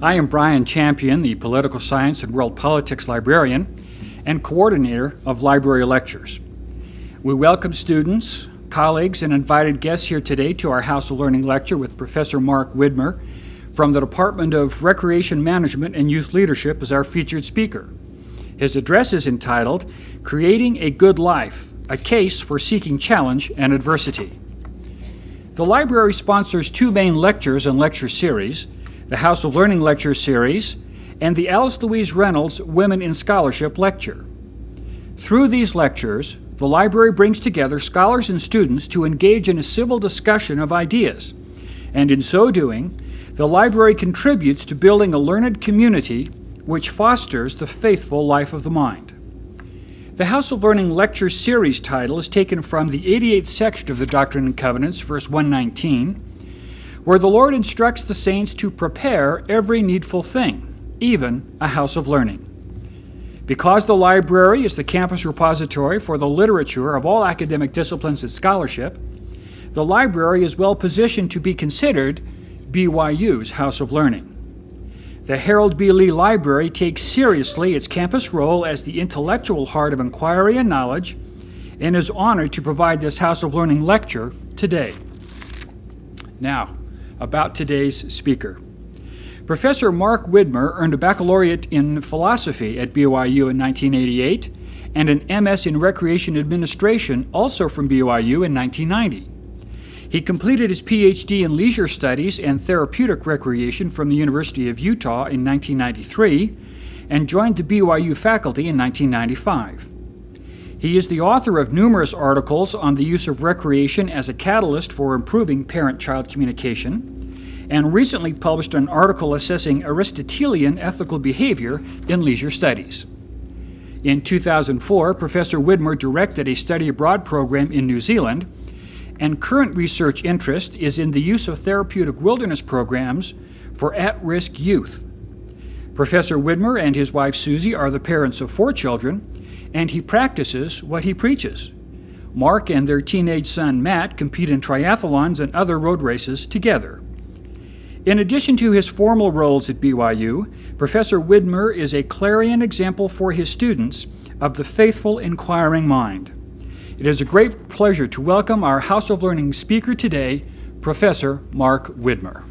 I am Brian Champion, the Political Science and World Politics Librarian and coordinator of library lectures. We welcome students, colleagues, and invited guests here today to our House of Learning lecture with Professor Mark Widmer from the Department of Recreation Management and Youth Leadership as our featured speaker. His address is entitled, Creating a Good Life, a Case for Seeking Challenge and Adversity. The library sponsors two main lectures and lecture series, the House of Learning Lecture Series, and the Alice Louise Reynolds Women in Scholarship Lecture. Through these lectures, the library brings together scholars and students to engage in a civil discussion of ideas, and in so doing, the library contributes to building a learned community which fosters the faithful life of the mind. The House of Learning Lecture Series title is taken from the 88th section of the Doctrine and Covenants, verse 119, where the Lord instructs the saints to prepare every needful thing, even a house of learning. Because the library is the campus repository for the literature of all academic disciplines and scholarship, the library is well positioned to be considered BYU's House of Learning. The Harold B. Lee Library takes seriously its campus role as the intellectual heart of inquiry and knowledge, and is honored to provide this House of Learning lecture today. Now, about today's speaker. Professor Mark Widmer earned a baccalaureate in philosophy at BYU in 1988 and an MS in recreation administration, also from BYU, in 1990. He completed his PhD in leisure studies and therapeutic recreation from the University of Utah in 1993 and joined the BYU faculty in 1995. He is the author of numerous articles on the use of recreation as a catalyst for improving parent-child communication, and recently published an article assessing Aristotelian ethical behavior in leisure studies. In 2004, Professor Widmer directed a study abroad program in New Zealand, and current research interest is in the use of therapeutic wilderness programs for at-risk youth. Professor Widmer and his wife Susie are the parents of 4 children, and he practices what he preaches. Mark and their teenage son Matt compete in triathlons and other road races together. In addition to his formal roles at BYU, Professor Widmer is a clarion example for his students of the faithful inquiring mind. It is a great pleasure to welcome our House of Learning speaker today, Professor Mark Widmer.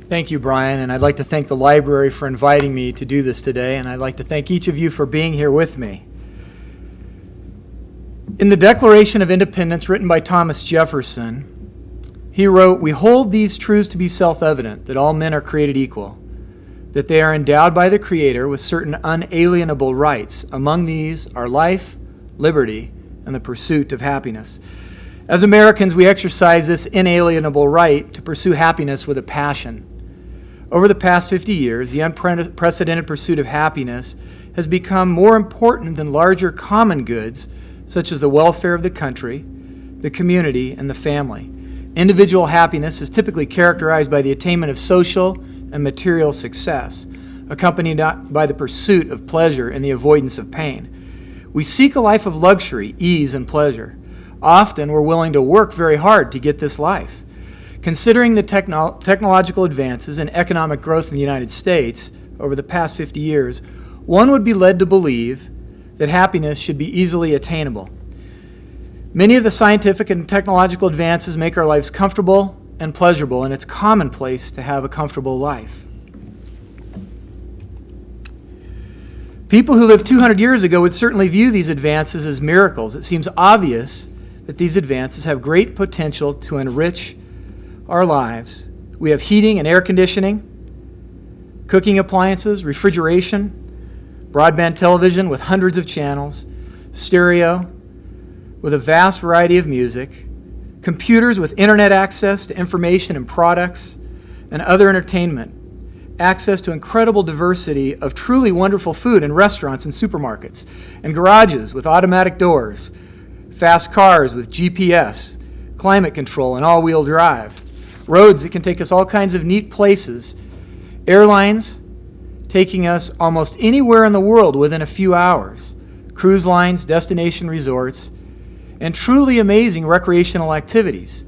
Thank you, Brian, and I'd like to thank the library for inviting me to do this today, and I'd like to thank each of you for being here with me. In the Declaration of Independence written by Thomas Jefferson, he wrote, "We hold these truths to be self-evident, that all men are created equal, that they are endowed by the Creator with certain unalienable rights. Among these are life, liberty, and the pursuit of happiness. As Americans, we exercise this inalienable right to pursue happiness with a passion. Over the past 50 years, the unprecedented pursuit of happiness has become more important than larger common goods, such as the welfare of the country, the community, and the family. Individual happiness is typically characterized by the attainment of social and material success, accompanied by the pursuit of pleasure and the avoidance of pain. We seek a life of luxury, ease, and pleasure. Often, we're willing to work very hard to get this life. Considering the technological advances and economic growth in the United States over the past 50 years, one would be led to believe that happiness should be easily attainable. Many of the scientific and technological advances make our lives comfortable and pleasurable, and it's commonplace to have a comfortable life. People who lived 200 years ago would certainly view these advances as miracles. It seems obvious that these advances have great potential to enrich our lives. We have heating and air conditioning, cooking appliances, refrigeration, broadband television with hundreds of channels, stereo with a vast variety of music, computers with internet access to information and products and other entertainment, access to incredible diversity of truly wonderful food in restaurants and supermarkets, and garages with automatic doors, fast cars with GPS, climate control, and all-wheel drive, roads that can take us all kinds of neat places, airlines taking us almost anywhere in the world within a few hours, cruise lines, destination resorts, and truly amazing recreational activities,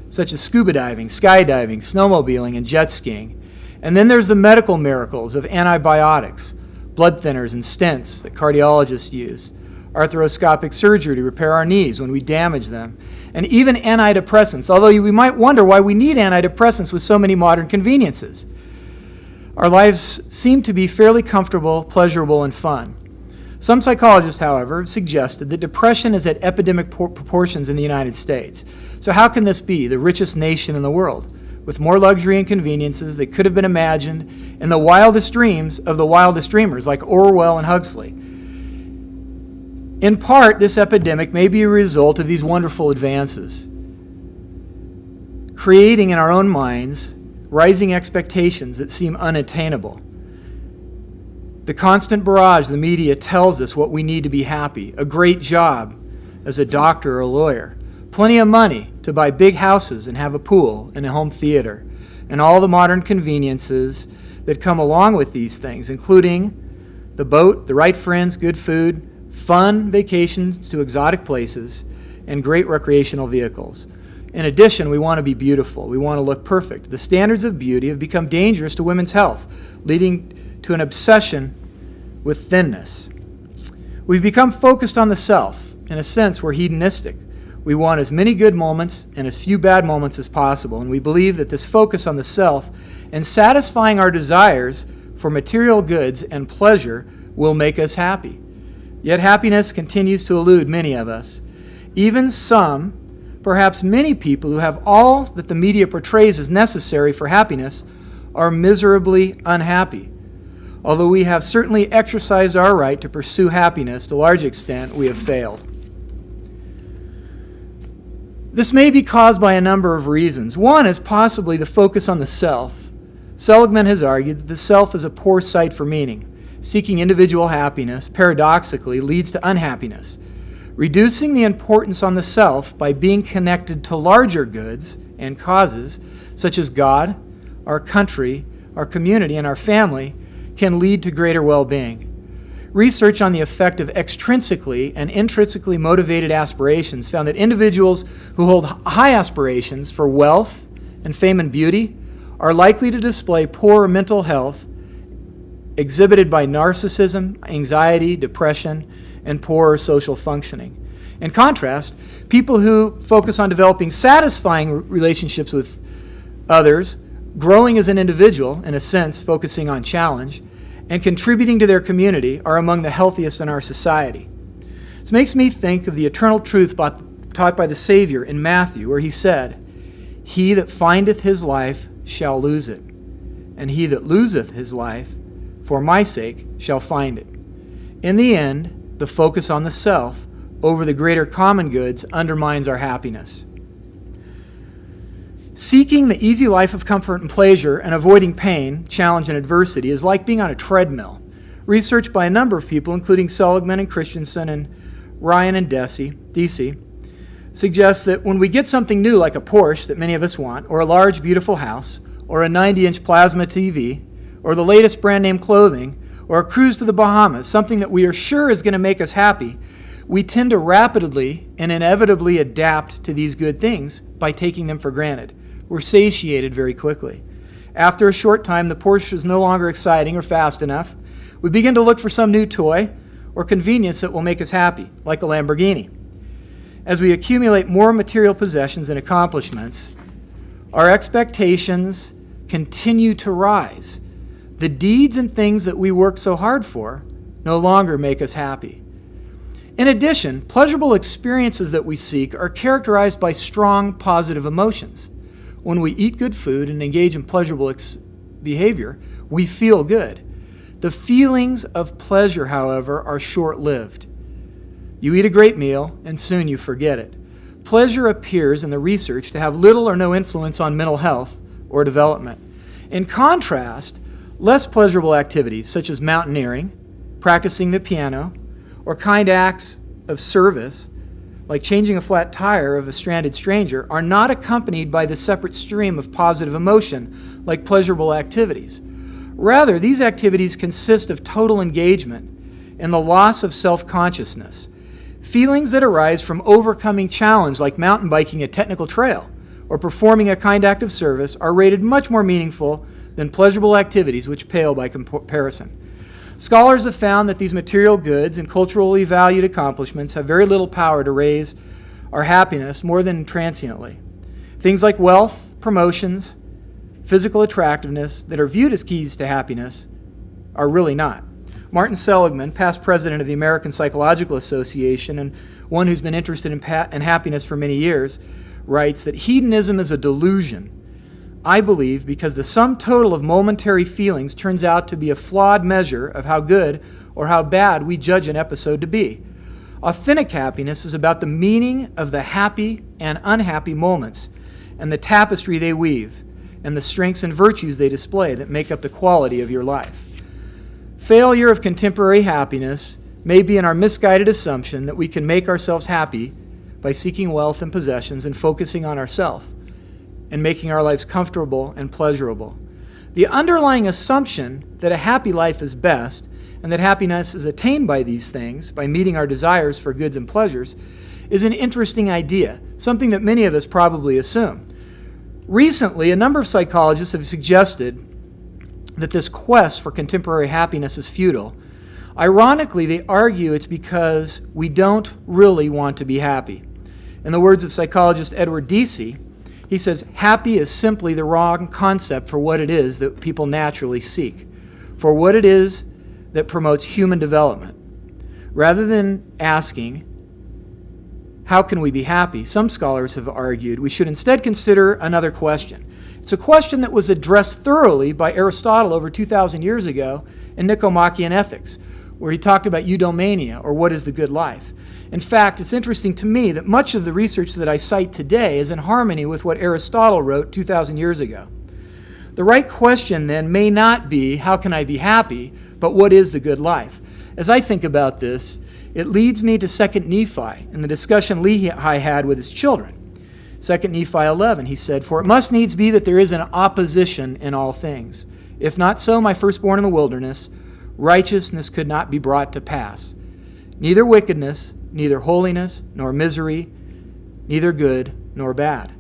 such as scuba diving, skydiving, snowmobiling, and jet skiing. And then there's the medical miracles of antibiotics, blood thinners and stents that cardiologists use, arthroscopic surgery to repair our knees when we damage them, and even antidepressants, although we might wonder why we need antidepressants with so many modern conveniences. Our lives seem to be fairly comfortable, pleasurable, and fun. Some psychologists, however, have suggested that depression is at epidemic proportions in the United States. So how can this be, the richest nation in the world, with more luxury and conveniences that could have been imagined in the wildest dreams of the wildest dreamers like Orwell and Huxley? In part, this epidemic may be a result of these wonderful advances, creating in our own minds rising expectations that seem unattainable. The constant barrage the media tells us what we need to be happy, a great job as a doctor or a lawyer, plenty of money to buy big houses and have a pool and a home theater, and all the modern conveniences that come along with these things, including the boat, the right friends, good food, fun vacations to exotic places, and great recreational vehicles. In addition, we want to be beautiful. We want to look perfect. The standards of beauty have become dangerous to women's health, leading to an obsession with thinness. We've become focused on the self. In a sense, we're hedonistic. We want as many good moments and as few bad moments as possible, and we believe that this focus on the self and satisfying our desires for material goods and pleasure will make us happy. Yet happiness continues to elude many of us. Even some, perhaps many people who have all that the media portrays as necessary for happiness are miserably unhappy. Although we have certainly exercised our right to pursue happiness, to a large extent we have failed. This may be caused by a number of reasons. One is possibly the focus on the self. Seligman has argued that the self is a poor site for meaning. Seeking individual happiness, paradoxically, leads to unhappiness. Reducing the importance on the self by being connected to larger goods and causes, such as God, our country, our community, and our family, can lead to greater well-being. Research on the effect of extrinsically and intrinsically motivated aspirations found that individuals who hold high aspirations for wealth and fame and beauty are likely to display poor mental health exhibited by narcissism, anxiety, depression, and poor social functioning. In contrast, people who focus on developing satisfying relationships with others, growing as an individual, in a sense, focusing on challenge, and contributing to their community are among the healthiest in our society. This makes me think of the eternal truth taught by the Savior in Matthew, where he said, "He that findeth his life shall lose it, and he that loseth his life for my sake shall find it." In the end, the focus on the self over the greater common goods undermines our happiness. Seeking the easy life of comfort and pleasure and avoiding pain, challenge, and adversity is like being on a treadmill. Research by a number of people, including Seligman and Christensen and Ryan and Deci, suggests that when we get something new like a Porsche that many of us want, or a large, beautiful house, or a 90-inch plasma TV, or the latest brand name clothing, or a cruise to the Bahamas, something that we are sure is going to make us happy, we tend to rapidly and inevitably adapt to these good things by taking them for granted. We're satiated very quickly. After a short time, the Porsche is no longer exciting or fast enough. We begin to look for some new toy or convenience that will make us happy, like a Lamborghini. As we accumulate more material possessions and accomplishments, our expectations continue to rise. The deeds and things that we work so hard for no longer make us happy. In addition, pleasurable experiences that we seek are characterized by strong positive emotions. When we eat good food and engage in pleasurable behavior, we feel good. The feelings of pleasure, however, are short-lived. You eat a great meal, and soon you forget it. Pleasure appears in the research to have little or no influence on mental health or development. In contrast, less pleasurable activities, such as mountaineering, practicing the piano, or kind acts of service, like changing a flat tire of a stranded stranger, are not accompanied by the separate stream of positive emotion like pleasurable activities. Rather, these activities consist of total engagement and the loss of self-consciousness. Feelings that arise from overcoming challenge, like mountain biking a technical trail or performing a kind act of service, are rated much more meaningful than pleasurable activities, which pale by comparison. Scholars have found that these material goods and culturally valued accomplishments have very little power to raise our happiness more than transiently. Things like wealth, promotions, physical attractiveness that are viewed as keys to happiness are really not. Martin Seligman, past president of the American Psychological Association and one who's been interested in happiness for many years, writes that hedonism is a delusion, I believe, because the sum total of momentary feelings turns out to be a flawed measure of how good or how bad we judge an episode to be. Authentic happiness is about the meaning of the happy and unhappy moments and the tapestry they weave and the strengths and virtues they display that make up the quality of your life. Failure of contemporary happiness may be in our misguided assumption that we can make ourselves happy by seeking wealth and possessions and focusing on ourselves and making our lives comfortable and pleasurable. The underlying assumption that a happy life is best and that happiness is attained by these things, by meeting our desires for goods and pleasures, is an interesting idea, something that many of us probably assume. Recently, a number of psychologists have suggested that this quest for contemporary happiness is futile. Ironically, they argue it's because we don't really want to be happy. In the words of psychologist Edward Deci, he says, happy is simply the wrong concept for what it is that people naturally seek, for what it is that promotes human development. Rather than asking, how can we be happy, some scholars have argued we should instead consider another question. It's a question that was addressed thoroughly by Aristotle over 2,000 years ago in Nicomachean Ethics, where he talked about eudaimonia, or what is the good life. In fact, it's interesting to me that much of the research that I cite today is in harmony with what Aristotle wrote 2,000 years ago. The right question then may not be, how can I be happy, but what is the good life? As I think about this, it leads me to 2 Nephi and the discussion Lehi had with his children. 2 Nephi 11, he said, for it must needs be that there is an opposition in all things. If not so, my firstborn in the wilderness, righteousness could not be brought to pass. Neither wickedness, neither holiness, nor misery, neither good, nor bad.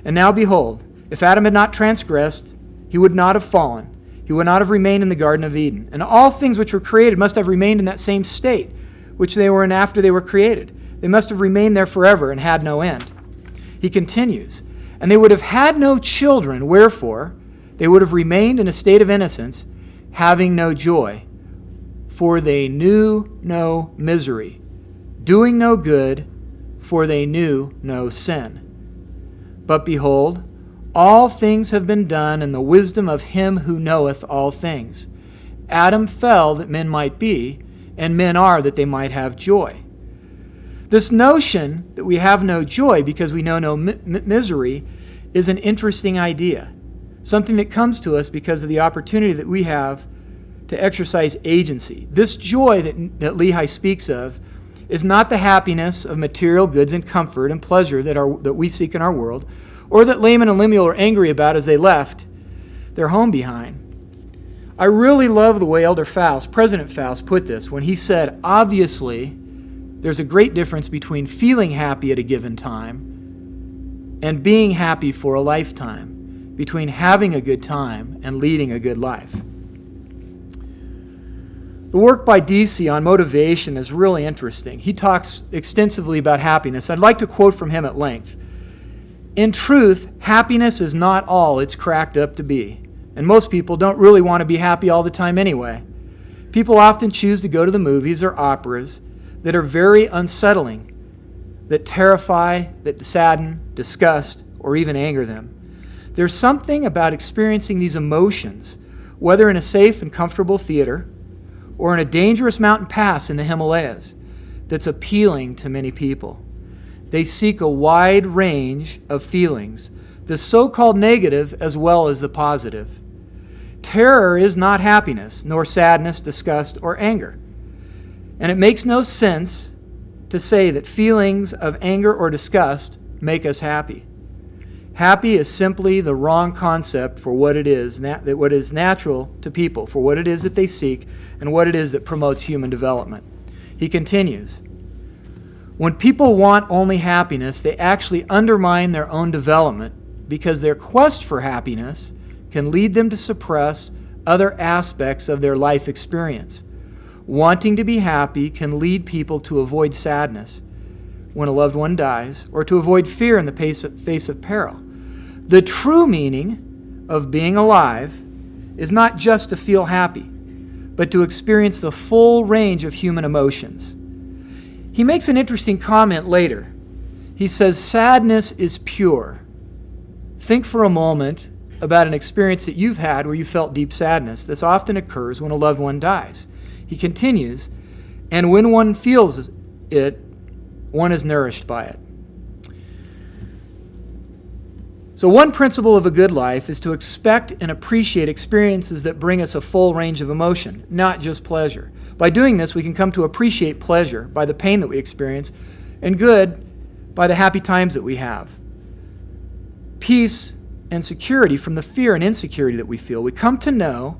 And now behold, if Adam had not transgressed, he would not have fallen. He would not have remained in the Garden of Eden. And all things which were created must have remained in that same state, which they were in after they were created. They must have remained there forever and had no end. He continues, and they would have had no children, wherefore they would have remained in a state of innocence, having no joy, for they knew no misery, doing no good, for they knew no sin. But behold, all things have been done in the wisdom of him who knoweth all things. Adam fell that men might be, and men are that they might have joy. This notion that we have no joy because we know no misery is an interesting idea, something that comes to us because of the opportunity that we have to exercise agency. This joy that Lehi speaks of is not the happiness of material goods and comfort and pleasure that we seek in our world, or that Laman and Lemuel are angry about as they left their home behind. I really love the way Elder Faust, President Faust, put this when he said, obviously, there's a great difference between feeling happy at a given time and being happy for a lifetime, between having a good time and leading a good life. The work by Deci on motivation is really interesting. He talks extensively about happiness. I'd like to quote from him at length. In truth, happiness is not all it's cracked up to be. And most people don't really want to be happy all the time anyway. People often choose to go to the movies or operas that are very unsettling, that terrify, that sadden, disgust, or even anger them. There's something about experiencing these emotions, whether in a safe and comfortable theater or in a dangerous mountain pass in the Himalayas, that's appealing to many people. They seek a wide range of feelings, the so-called negative as well as the positive. Terror is not happiness, nor sadness, disgust, or anger. And it makes no sense to say that feelings of anger or disgust make us happy. Happy is simply the wrong concept for what it is, what is natural to people, for what it is that they seek, and what it is that promotes human development. He continues, when people want only happiness, they actually undermine their own development because their quest for happiness can lead them to suppress other aspects of their life experience. Wanting to be happy can lead people to avoid sadness when a loved one dies, or to avoid fear in the face of peril. The true meaning of being alive is not just to feel happy, but to experience the full range of human emotions. He makes an interesting comment later. He says, sadness is pure. Think for a moment about an experience that you've had where you felt deep sadness. This often occurs when a loved one dies. He continues, and when one feels it, one is nourished by it. So one principle of a good life is to expect and appreciate experiences that bring us a full range of emotion, not just pleasure. By doing this, we can come to appreciate pleasure by the pain that we experience, and good by the happy times that we have. Peace and security from the fear and insecurity that we feel. We come to know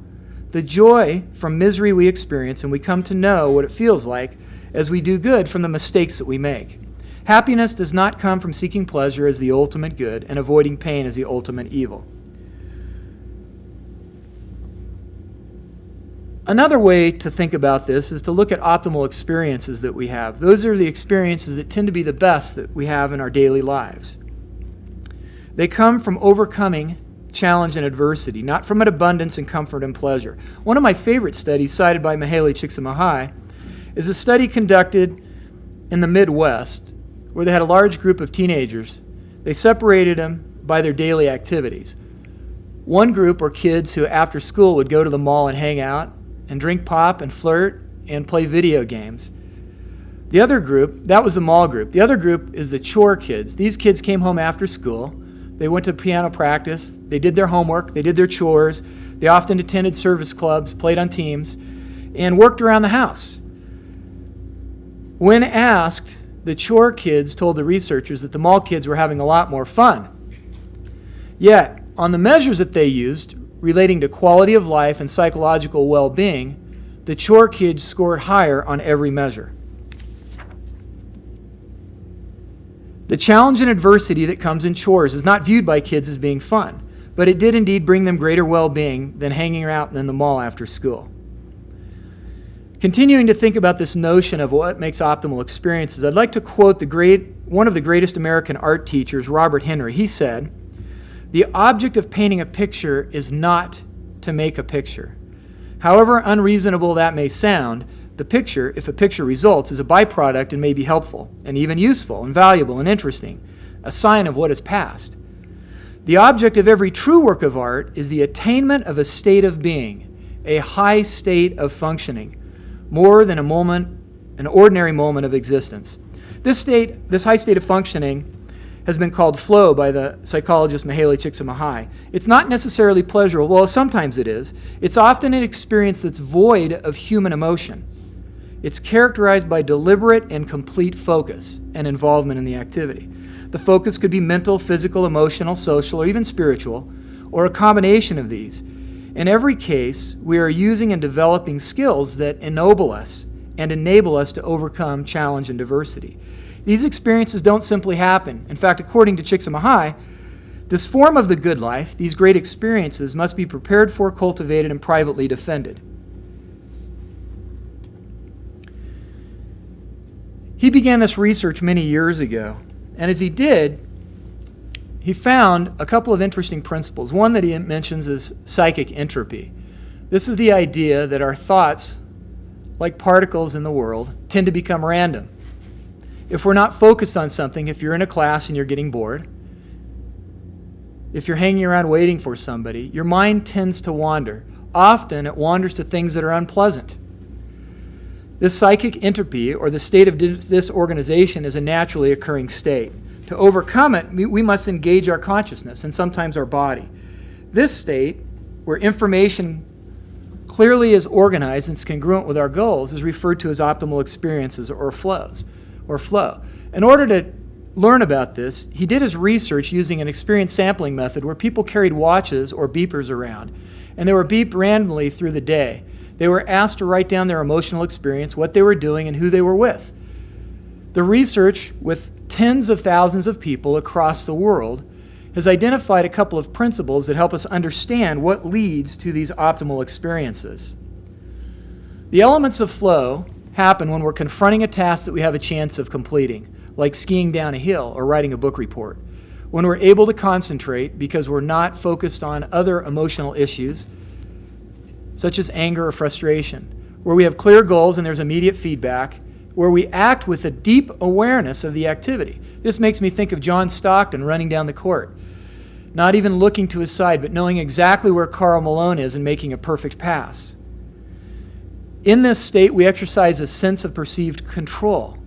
the joy from misery we experience, and we come to know what it feels like as we do good from the mistakes that we make. Happiness does not come from seeking pleasure as the ultimate good and avoiding pain as the ultimate evil. Another way to think about this is to look at optimal experiences that we have. Those are the experiences that tend to be the best that we have in our daily lives. They come from overcoming challenge and adversity, not from an abundance and comfort and pleasure. One of my favorite studies cited by Mihaly Csikszentmihalyi is a study conducted in the Midwest where they had a large group of teenagers. They separated them by their daily activities. One group were kids who after school would go to the mall and hang out and drink pop and flirt and play video games. The other group, that was the mall group. The other group is the chore kids. These kids came home after school. They went to piano practice. They did their homework. They did their chores. They often attended service clubs, played on teams, and worked around the house. When asked, the chore kids told the researchers that the mall kids were having a lot more fun. Yet, on the measures that they used relating to quality of life and psychological well-being, the chore kids scored higher on every measure. The challenge and adversity that comes in chores is not viewed by kids as being fun, but it did indeed bring them greater well-being than hanging out in the mall after school. Continuing to think about this notion of what makes optimal experiences, I'd like to quote one of the greatest American art teachers, Robert Henry. He said, "The object of painting a picture is not to make a picture. However unreasonable that may sound, the picture, if a picture results, is a byproduct and may be helpful and even useful and valuable and interesting, a sign of what is past. The object of every true work of art is the attainment of a state of being, a high state of functioning, more than an ordinary moment of existence." This high state of functioning has been called flow by the psychologist Mihaly Csikszentmihalyi. It's not necessarily pleasurable. Well, sometimes it is. It's often an experience that's void of human emotion. It's characterized by deliberate and complete focus and involvement in the activity. The focus could be mental, physical, emotional, social, or even spiritual, or a combination of these. In every case, we are using and developing skills that ennoble us and enable us to overcome challenge and diversity. These experiences don't simply happen. In fact, according to Csikszentmihalyi, this form of the good life, these great experiences, must be prepared for, cultivated, and privately defended. He began this research many years ago, and as he did, he found a couple of interesting principles. One that he mentions is psychic entropy. This is the idea that our thoughts like particles in the world, tend to become random. If we're not focused on something, if you're in a class and you're getting bored, if you're hanging around waiting for somebody, your mind tends to wander. Often it wanders to things that are unpleasant. This psychic entropy, or the state of disorganization, is a naturally occurring state. To overcome it, we must engage our consciousness and sometimes our body. This state, where information clearly is organized and is congruent with our goals, is referred to as optimal experiences or flow. In order to learn about this, he did his research using an experience sampling method where people carried watches or beepers around, and they were beeped randomly through the day. They were asked to write down their emotional experience, what they were doing, and who they were with. The research with tens of thousands of people across the world has identified a couple of principles that help us understand what leads to these optimal experiences. The elements of flow happen when we're confronting a task that we have a chance of completing, like skiing down a hill or writing a book report. When we're able to concentrate because we're not focused on other emotional issues, such as anger or frustration, where we have clear goals and there's immediate feedback, where we act with a deep awareness of the activity. This makes me think of John Stockton running down the court, not even looking to his side, but knowing exactly where Karl Malone is and making a perfect pass. In this state, we exercise a sense of perceived control.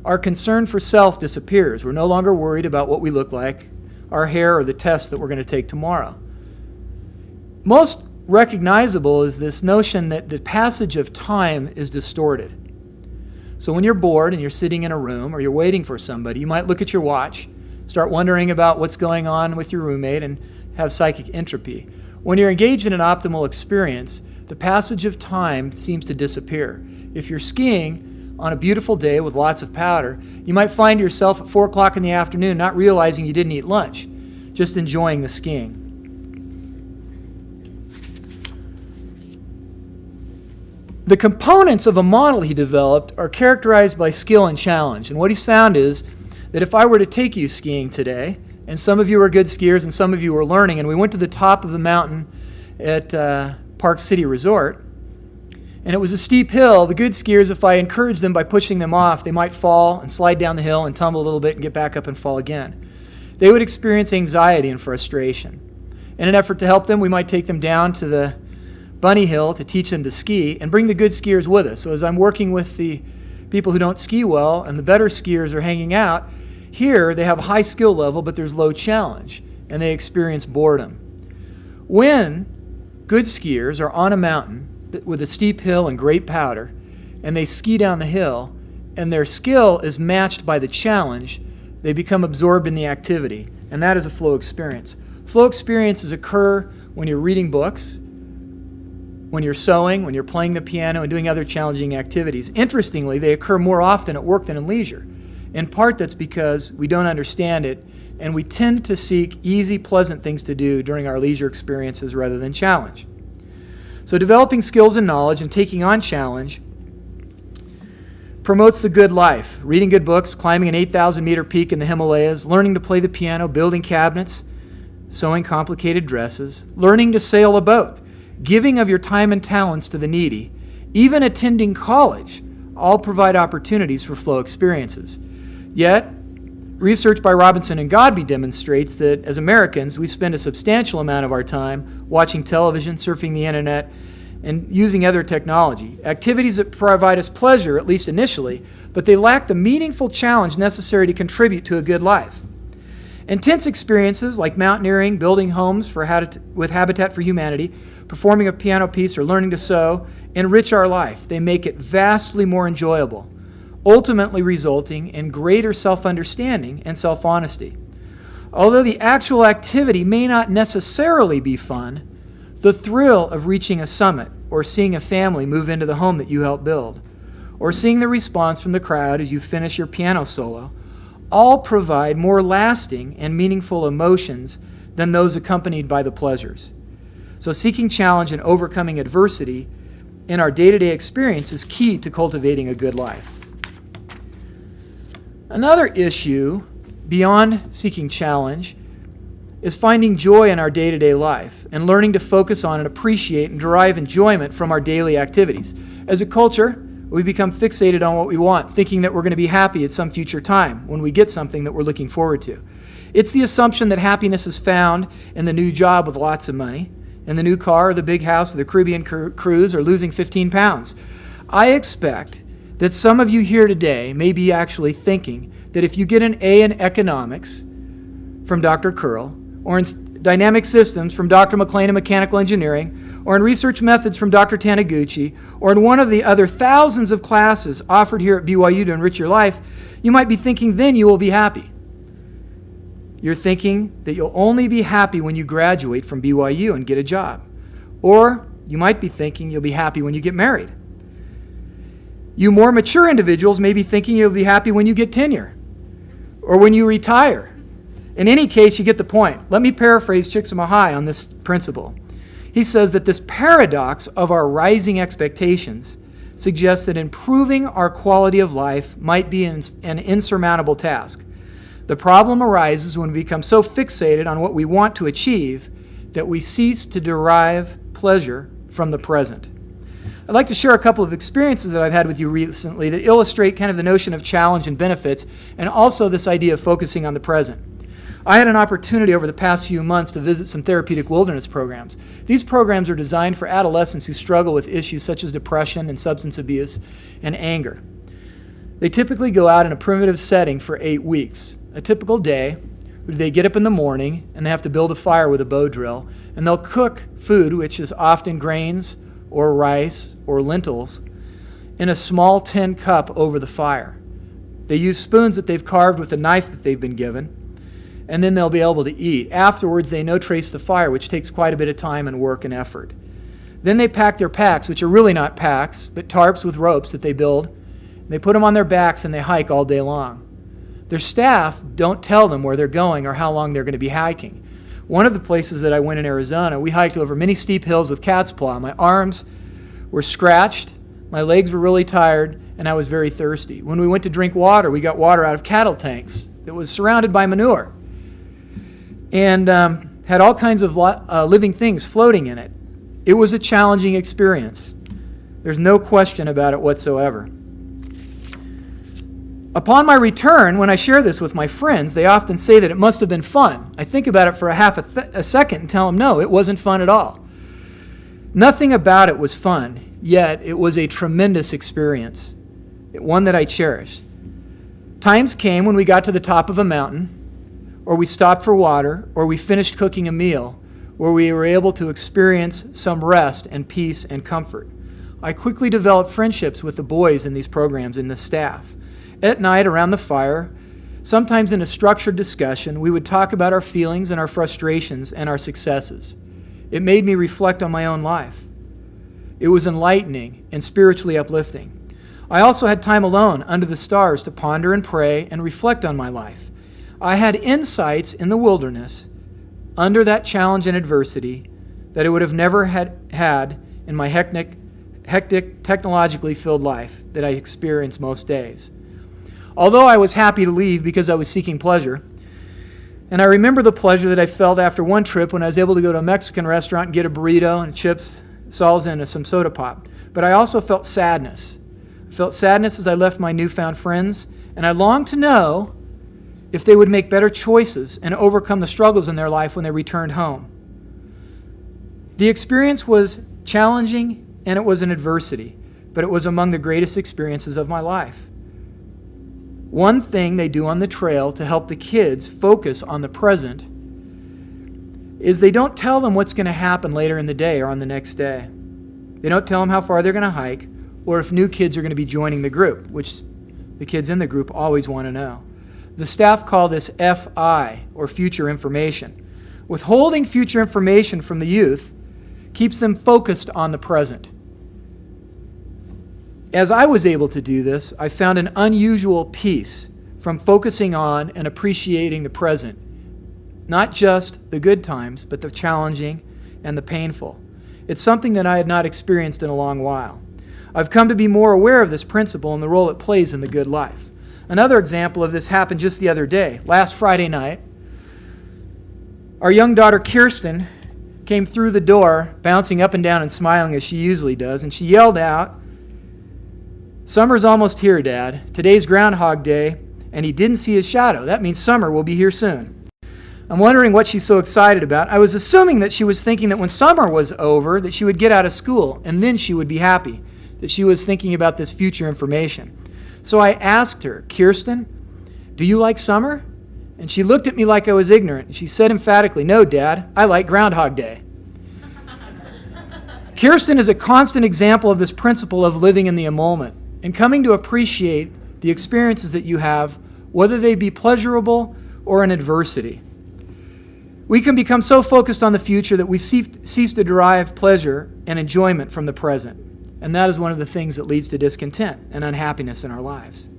Our concern for self disappears. We're no longer worried about what we look like, our hair, or the test that we're going to take tomorrow. Most recognizable is this notion that the passage of time is distorted. So when you're bored and you're sitting in a room or you're waiting for somebody, you might look at your watch, start wondering about what's going on with your roommate, and have psychic entropy. When you're engaged in an optimal experience, the passage of time seems to disappear. If you're skiing on a beautiful day with lots of powder, you might find yourself at 4 o'clock in the afternoon not realizing you didn't eat lunch, just enjoying the skiing. The components of a model he developed are characterized by skill and challenge. And what he's found is that if I were to take you skiing today, and some of you are good skiers and some of you are learning, and we went to the top of the mountain at Park City Resort, and it was a steep hill, the good skiers, if I encouraged them by pushing them off, they might fall and slide down the hill and tumble a little bit and get back up and fall again. They would experience anxiety and frustration. In an effort to help them, we might take them down to the bunny hill to teach them to ski and bring the good skiers with us. So as I'm working with the people who don't ski well and the better skiers are hanging out, here they have a high skill level, but there's low challenge, and they experience boredom. When good skiers are on a mountain with a steep hill and great powder, and they ski down the hill, and their skill is matched by the challenge, they become absorbed in the activity, and that is a flow experience. Flow experiences occur when you're reading books, when you're sewing, when you're playing the piano, and doing other challenging activities. Interestingly, they occur more often at work than in leisure. In part, that's because we don't understand it, and we tend to seek easy, pleasant things to do during our leisure experiences rather than challenge. So developing skills and knowledge and taking on challenge promotes the good life. Reading good books, climbing an 8,000-meter peak in the Himalayas, learning to play the piano, building cabinets, sewing complicated dresses, learning to sail a boat, giving of your time and talents to the needy, even attending college, all provide opportunities for flow experiences. Yet, research by Robinson and Godby demonstrates that as Americans, we spend a substantial amount of our time watching television, surfing the internet, and using other technology. Activities that provide us pleasure, at least initially, but they lack the meaningful challenge necessary to contribute to a good life. Intense experiences like mountaineering, building homes with Habitat for Humanity, performing a piano piece, or learning to sew enrich our life. They make it vastly more enjoyable, ultimately resulting in greater self-understanding and self-honesty. Although the actual activity may not necessarily be fun, the thrill of reaching a summit, or seeing a family move into the home that you helped build, or seeing the response from the crowd as you finish your piano solo, all provide more lasting and meaningful emotions than those accompanied by the pleasures. So seeking challenge and overcoming adversity in our day-to-day experience is key to cultivating a good life. Another issue beyond seeking challenge is finding joy in our day-to-day life and learning to focus on and appreciate and derive enjoyment from our daily activities. As a culture, We become fixated on what we want, thinking that we're going to be happy at some future time when we get something that we're looking forward to. It's the assumption that happiness is found in the new job with lots of money, in the new car or the big house or the Caribbean cruise or losing 15 pounds. I expect that some of you here today may be actually thinking that if you get an A in economics from Dr. Curl, or in dynamic systems from Dr. McLean in mechanical engineering, or in research methods from Dr. Taniguchi, or in one of the other thousands of classes offered here at BYU to enrich your life, you might be thinking then you will be happy. You're thinking that you'll only be happy when you graduate from BYU and get a job. Or you might be thinking you'll be happy when you get married. You more mature individuals may be thinking you'll be happy when you get tenure or when you retire. In any case, you get the point. Let me paraphrase Csikszentmihalyi on this principle. He says that this paradox of our rising expectations suggests that improving our quality of life might be an insurmountable task. The problem arises when we become so fixated on what we want to achieve that we cease to derive pleasure from the present. I'd like to share a couple of experiences that I've had with you recently that illustrate kind of the notion of challenge and benefits, and also this idea of focusing on the present. I had an opportunity over the past few months to visit some therapeutic wilderness programs. These programs are designed for adolescents who struggle with issues such as depression and substance abuse and anger. They typically go out in a primitive setting for 8 weeks. A typical day, they get up in the morning and they have to build a fire with a bow drill, and they'll cook food, which is often grains or rice or lentils, in a small tin cup over the fire. They use spoons that they've carved with a knife that they've been given, and then they'll be able to eat. Afterwards, they no-trace the fire, which takes quite a bit of time and work and effort. Then they pack their packs, which are really not packs, but tarps with ropes that they build. They put them on their backs and they hike all day long. Their staff don't tell them where they're going or how long they're going to be hiking. One of the places that I went in Arizona, we hiked over many steep hills with cat's paw. My arms were scratched, my legs were really tired, and I was very thirsty. When we went to drink water, we got water out of cattle tanks that was surrounded by manure and had all kinds of living things floating in it. It was a challenging experience. There's no question about it whatsoever. Upon my return, when I share this with my friends, they often say that it must have been fun. I think about it for a second and tell them, no, it wasn't fun at all. Nothing about it was fun, yet it was a tremendous experience, one that I cherished. Times came when we got to the top of a mountain, or we stopped for water, or we finished cooking a meal, where we were able to experience some rest and peace and comfort. I quickly developed friendships with the boys in these programs and the staff. At night, around the fire, sometimes in a structured discussion, we would talk about our feelings and our frustrations and our successes. It made me reflect on my own life. It was enlightening and spiritually uplifting. I also had time alone under the stars to ponder and pray and reflect on my life. I had insights in the wilderness under that challenge and adversity that I would have never had in my hectic, technologically filled life that I experience most days. Although I was happy to leave because I was seeking pleasure, and I remember the pleasure that I felt after one trip when I was able to go to a Mexican restaurant and get a burrito and chips, salsa, and some soda pop. But I also felt sadness. I felt sadness as I left my newfound friends, and I longed to know if they would make better choices and overcome the struggles in their life when they returned home. The experience was challenging and it was an adversity, but it was among the greatest experiences of my life. One thing they do on the trail to help the kids focus on the present is they don't tell them what's going to happen later in the day or on the next day. They don't tell them how far they're going to hike or if new kids are going to be joining the group, which the kids in the group always want to know. The staff call this FI, or future information. Withholding future information from the youth keeps them focused on the present. As I was able to do this, I found an unusual peace from focusing on and appreciating the present. Not just the good times, but the challenging and the painful. It's something that I had not experienced in a long while. I've come to be more aware of this principle and the role it plays in the good life. Another example of this happened just the other day. Last Friday night, our young daughter Kirsten came through the door, bouncing up and down and smiling as she usually does, and she yelled out, Summer's almost here, Dad. Today's Groundhog Day, and he didn't see his shadow. That means summer will be here soon. I'm wondering what she's so excited about. I was assuming that she was thinking that when summer was over, that she would get out of school, and then she would be happy, that she was thinking about this future information. So I asked her, Kirsten, do you like summer? And she looked at me like I was ignorant, and she said emphatically, no, Dad, I like Groundhog Day. Kirsten is a constant example of this principle of living in the moment and coming to appreciate the experiences that you have, whether they be pleasurable or in adversity. We can become so focused on the future that we cease to derive pleasure and enjoyment from the present. And that is one of the things that leads to discontent and unhappiness in our lives.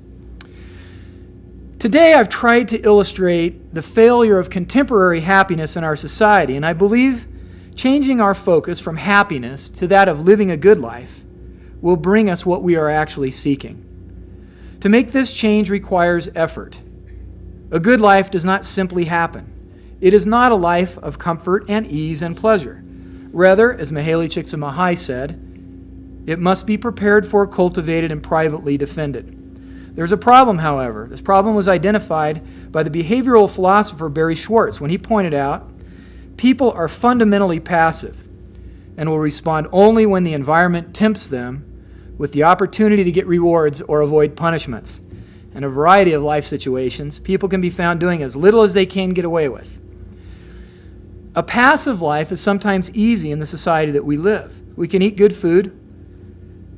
Today, I've tried to illustrate the failure of contemporary happiness in our society, and I believe changing our focus from happiness to that of living a good life will bring us what we are actually seeking. To make this change requires effort. A good life does not simply happen. It is not a life of comfort and ease and pleasure. Rather, as Mihaly Csikszentmihalyi said, it must be prepared for, cultivated, and privately defended. There's a problem, however. This problem was identified by the behavioral philosopher Barry Schwartz when he pointed out people are fundamentally passive and will respond only when the environment tempts them with the opportunity to get rewards or avoid punishments. In a variety of life situations, people can be found doing as little as they can get away with. A passive life is sometimes easy in the society that we live. We can eat good food,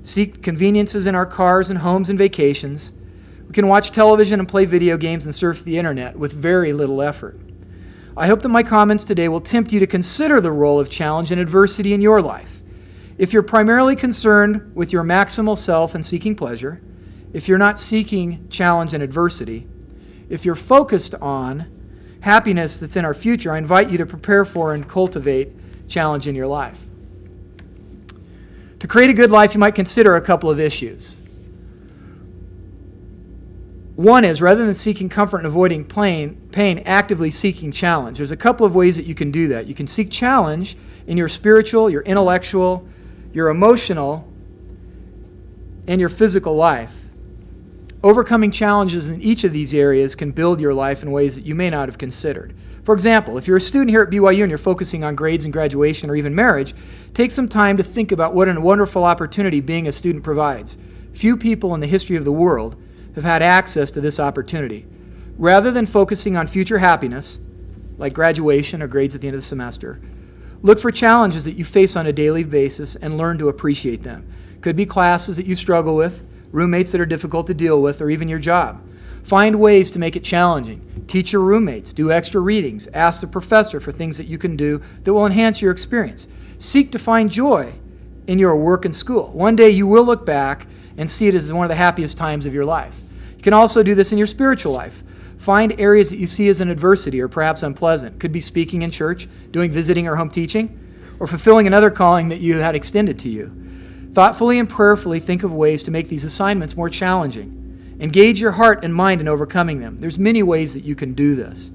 seek conveniences in our cars and homes and vacations. We can watch television and play video games and surf the internet with very little effort. I hope that my comments today will tempt you to consider the role of challenge and adversity in your life. If you're primarily concerned with your maximal self and seeking pleasure, if you're not seeking challenge and adversity, if you're focused on happiness that's in our future, I invite you to prepare for and cultivate challenge in your life. To create a good life, you might consider a couple of issues. One is, rather than seeking comfort and avoiding pain, actively seeking challenge. There's a couple of ways that you can do that. You can seek challenge in your spiritual, your intellectual, your emotional, and your physical life. Overcoming challenges in each of these areas can build your life in ways that you may not have considered. For example, if you're a student here at BYU and you're focusing on grades and graduation or even marriage, take some time to think about what a wonderful opportunity being a student provides. Few people in the history of the world have had access to this opportunity. Rather than focusing on future happiness, like graduation or grades at the end of the semester, look for challenges that you face on a daily basis and learn to appreciate them. Could be classes that you struggle with, roommates that are difficult to deal with, or even your job. Find ways to make it challenging. Teach your roommates, do extra readings, ask the professor for things that you can do that will enhance your experience. Seek to find joy in your work and school. One day you will look back and see it as one of the happiest times of your life. You can also do this in your spiritual life. Find areas that you see as an adversity or perhaps unpleasant. Could be speaking in church, doing visiting or home teaching, or fulfilling another calling that you had extended to you. Thoughtfully and prayerfully think of ways to make these assignments more challenging. Engage your heart and mind in overcoming them. There's many ways that you can do this.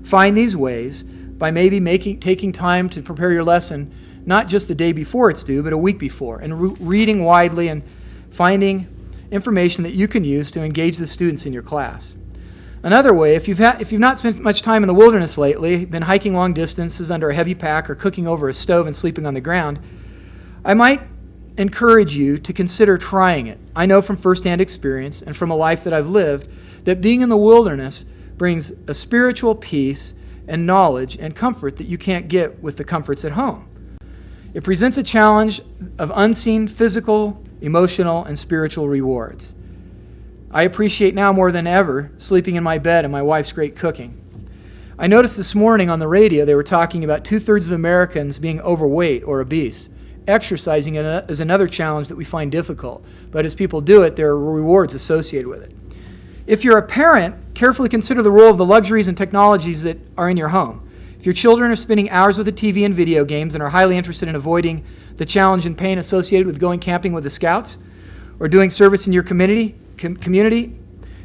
Find these ways by maybe taking time to prepare your lesson, not just the day before it's due, but a week before, and reading widely and finding information that you can use to engage the students in your class. Another way, if you've not spent much time in the wilderness lately, been hiking long distances under a heavy pack or cooking over a stove and sleeping on the ground, I might encourage you to consider trying it. I know from firsthand experience and from a life that I've lived that being in the wilderness brings a spiritual peace and knowledge and comfort that you can't get with the comforts at home. It presents a challenge of unseen physical, emotional, and spiritual rewards. I appreciate now more than ever sleeping in my bed and my wife's great cooking. I noticed this morning on the radio they were talking about 2/3 of Americans being overweight or obese. Exercising is another challenge that we find difficult, but as people do it, there are rewards associated with it. If you're a parent, carefully consider the role of the luxuries and technologies that are in your home. If your children are spending hours with the TV and video games and are highly interested in avoiding the challenge and pain associated with going camping with the Scouts or doing service in your community,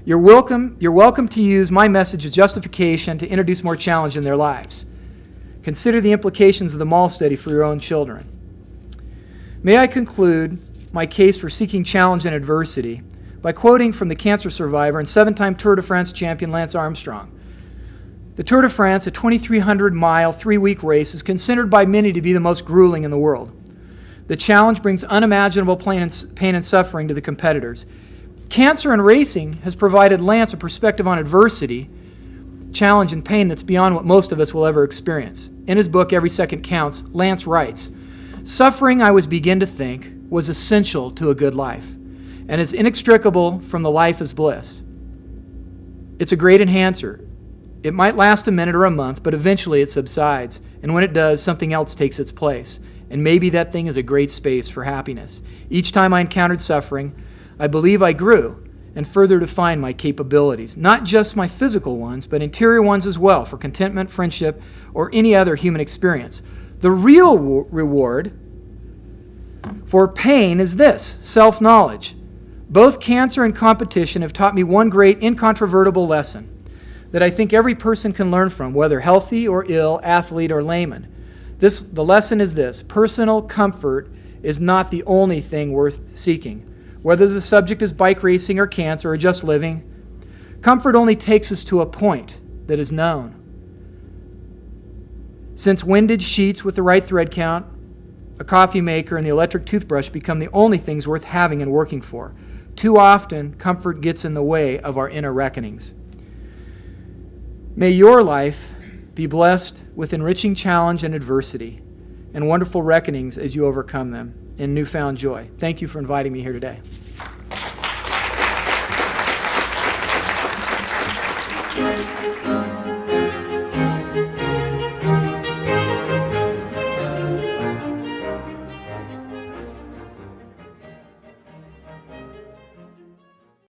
you're welcome to use my message as justification to introduce more challenge in their lives. Consider the implications of the mall study for your own children. May I conclude my case for seeking challenge and adversity by quoting from the cancer survivor and 7-time Tour de France champion Lance Armstrong. The Tour de France, a 2,300-mile, 3-week race, is considered by many to be the most grueling in the world. The challenge brings unimaginable pain and suffering to the competitors. Cancer and racing has provided Lance a perspective on adversity, challenge, and pain that's beyond what most of us will ever experience. In his book, Every Second Counts, Lance writes, "Suffering, I was begin to think, was essential to a good life, and is inextricable from the life as bliss. It's a great enhancer. It might last a minute or a month, but eventually it subsides, and when it does, something else takes its place, and maybe that thing is a great space for happiness. Each time I encountered suffering, I believe I grew and further defined my capabilities, not just my physical ones, but interior ones as well, for contentment, friendship, or any other human experience. The real reward for pain is this: self-knowledge. Both cancer and competition have taught me one great, incontrovertible lesson that I think every person can learn from, whether healthy or ill, athlete or layman. The lesson is this: personal comfort is not the only thing worth seeking. Whether the subject is bike racing or cancer or just living, comfort only takes us to a point that is known. Since winded sheets with the right thread count, a coffee maker, and the electric toothbrush become the only things worth having and working for, too often comfort gets in the way of our inner reckonings. May your life be blessed with enriching challenge and adversity and wonderful reckonings as you overcome them in newfound joy. Thank you for inviting me here today.